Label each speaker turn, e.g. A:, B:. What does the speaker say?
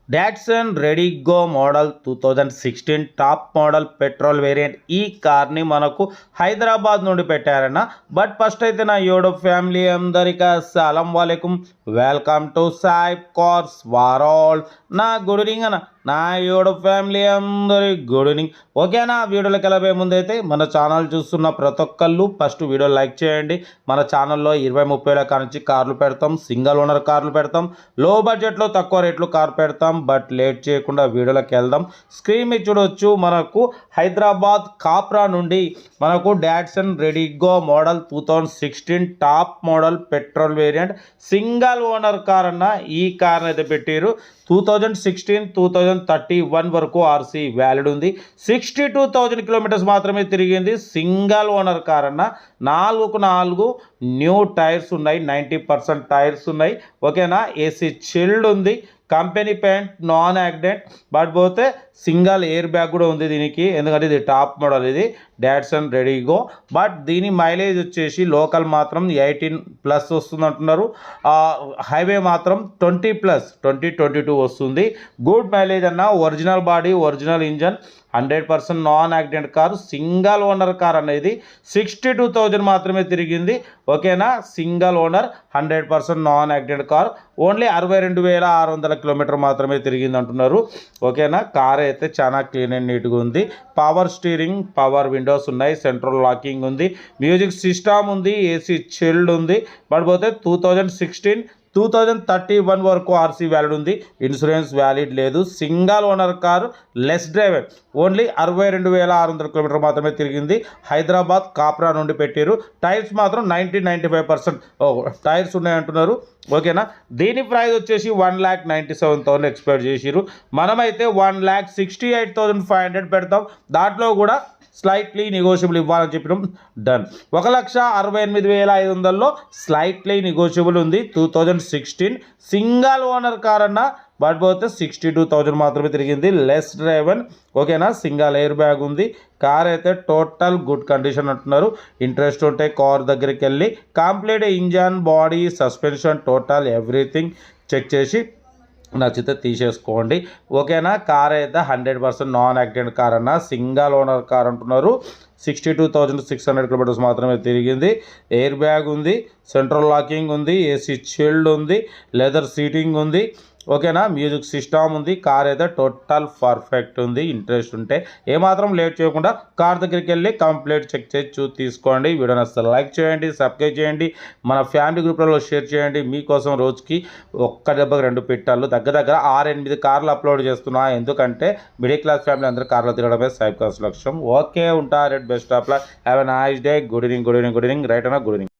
A: Datsun Redigo model 2016 top model petrol variant ఈ కార్ని మనకు హైదరాబాద్ నుండి పెట్టారన్న. బట్ ఫస్ట్ అయితే నా యూట్యూబ్ ఫ్యామిలీ అందరికీ అస్సలం వాలేకుమ్, welcome to Sai Cars World. నా గుడ్ ఈవినింగ్ అన్న, నా యూట్యూబ్ ఫ్యామిలీ అందరి గుడ్ ఈవినింగ్. ఓకేనా, వీడియోలోకి వెళ్ళబోయే ముందైతే మన ఛానల్ చూస్తున్న ప్రతి ఒక్కళ్ళు ఫస్ట్ వీడియో లైక్ చేయండి. మన ఛానల్లో 20-30 లక్షల నుంచి కార్లు పెడతాం, సింగిల్ ఓనర్ కార్లు పెడతాం, లో బడ్జెట్లో తక్కువ రేట్లు కార్ పెడతాం. బట్ లేట్ చేయకుండా వీడియోలోకి వెళ్దాం. స్క్రీన్ మీద చూడవచ్చు, మనకు హైదరాబాద్ కాప్రా నుండి మనకు Datsun Redigo model 2016 top model petrol variant single owner car అన్న. ఈ కార్ అయితే పెట్టారు 2016-2031 వరకు ఆర్సీ వ్యాలిడ్ ఉంది. 62,000 కిలోమీటర్స్ మాత్రమే తిరిగింది. సింగిల్ ఓనర్ కార్ అన్న. 4 న్యూ టైర్స్ ఉన్నాయి, 90% టైర్స్ ఉన్నాయి. ఓకేనా, ఏసీ చిల్డ్ ఉంది, company paint, non accident. But పోతే సింగిల్ ఎయిర్ బ్యాగ్ కూడా ఉంది దీనికి, ఎందుకంటే ఇది టాప్ మోడల్, ఇది డాట్సన్ రెడిగో. బట్ దీని మైలేజ్ వచ్చేసి లోకల్ మాత్రం 18+ వస్తుంది అంటున్నారు, హైవే మాత్రం 20+22 వస్తుంది. గుడ్ మైలేజ్ అన్న. Original body, original engine, 100% non accident car, single owner car అనేది. 62,000 మాత్రమే తిరిగింది. ఓకేనా, single owner, 100% non accident car. Only 62,600 kilometre మాత్రమే తిరిగింది అంటున్నారు. ఓకేనా, కార్ అయితే చాలా క్లీన్ అండ్ నీట్గా ఉంది. పవర్ స్టీరింగ్, పవర్ విండోస్ ఉన్నాయి, సెంట్రల్ లాకింగ్ ఉంది, మ్యూజిక్ సిస్టమ్ ఉంది, ఏసీ చిల్డ్ ఉంది. బట్ పోతే 2031 వరకు ఆర్సీ వ్యాలిడ్ ఉంది, ఇన్సూరెన్స్ వ్యాలిడ్ లేదు. Single owner car, less driver, only 62,600 kilometre మాత్రమే తిరిగింది. హైదరాబాద్ కాప్రా నుండి పెట్టారు. టైర్స్ మాత్రం 90-95% టైర్స్ ఉన్నాయంటున్నారు. ఓకేనా, దీని ప్రైస్ వచ్చేసి 1,97,000 ఎక్స్పెక్ట్ చేసిరు. మనమైతే 1,68,500 పెడతాం. దాంట్లో కూడా స్లైట్లీ నెగోషియబుల్ ఇవ్వాలని చెప్పినాం. డన్. 1,68,500లో స్లైట్లీ నెగోషియబుల్ ఉంది. 2016 సింగిల్ ఓనర్ కార్ అన్న. బట్ పోతే 62,000 మాత్రమే తిరిగింది, లెస్ డ్రైవర్. ఓకేనా, సింగిల్ ఎయిర్ బ్యాగ్ ఉంది. కార్ అయితే టోటల్ గుడ్ కండిషన్ అంటున్నారు. ఇంట్రెస్ట్ ఉంటే కార్ దగ్గరికి వెళ్ళి complete engine, body, suspension, total everything check చేసి నచ్చితే తీసేసుకోండి. ఓకేనా, కార్ అయితే 100% నాన్ యాక్సిడెంట్ కార్ అన్న. సింగిల్ ఓనర్ కార్ అంటున్నారు. 62,600 కిలోమీటర్స్ మాత్రమే తిరిగింది. ఎయిర్ బ్యాగ్ ఉంది, సెంట్రల్ లాకింగ్ ఉంది, ఏసీ చిల్డ్ ఉంది, లెదర్ సీటింగ్ ఉంది. ఓకేనా, మ్యూజిక్ సిస్టమ్ ఉంది. కార్ అయితే టోటల్ పర్ఫెక్ట్ ఉంది. ఇంట్రెస్ట్ ఉంటే ఏమాత్రం లేట్ చేయకుండా కార్ దగ్గరికి వెళ్ళి కంప్లీట్ చెక్ చేసి తీసుకోండి. వీడియోని అసలు లైక్ చేయండి, సబ్స్క్రైబ్ చేయండి, మన ఫ్యామిలీ గ్రూప్లలో షేర్ చేయండి. మీకోసం రోజుకి ఒక్క దెబ్బకి 2 పెట్టాలు, దగ్గర 6-8 కార్లు అప్లోడ్ చేస్తున్నా. ఎందుకంటే మిడిల్ క్లాస్ ఫ్యామిలీ అందరూ కార్లో తిరగడమే సాయి కార్స్ లక్ష్యం. ఓకే, ఉంటా. Best of luck. Have a nice day. Good evening right అన్న. Good evening.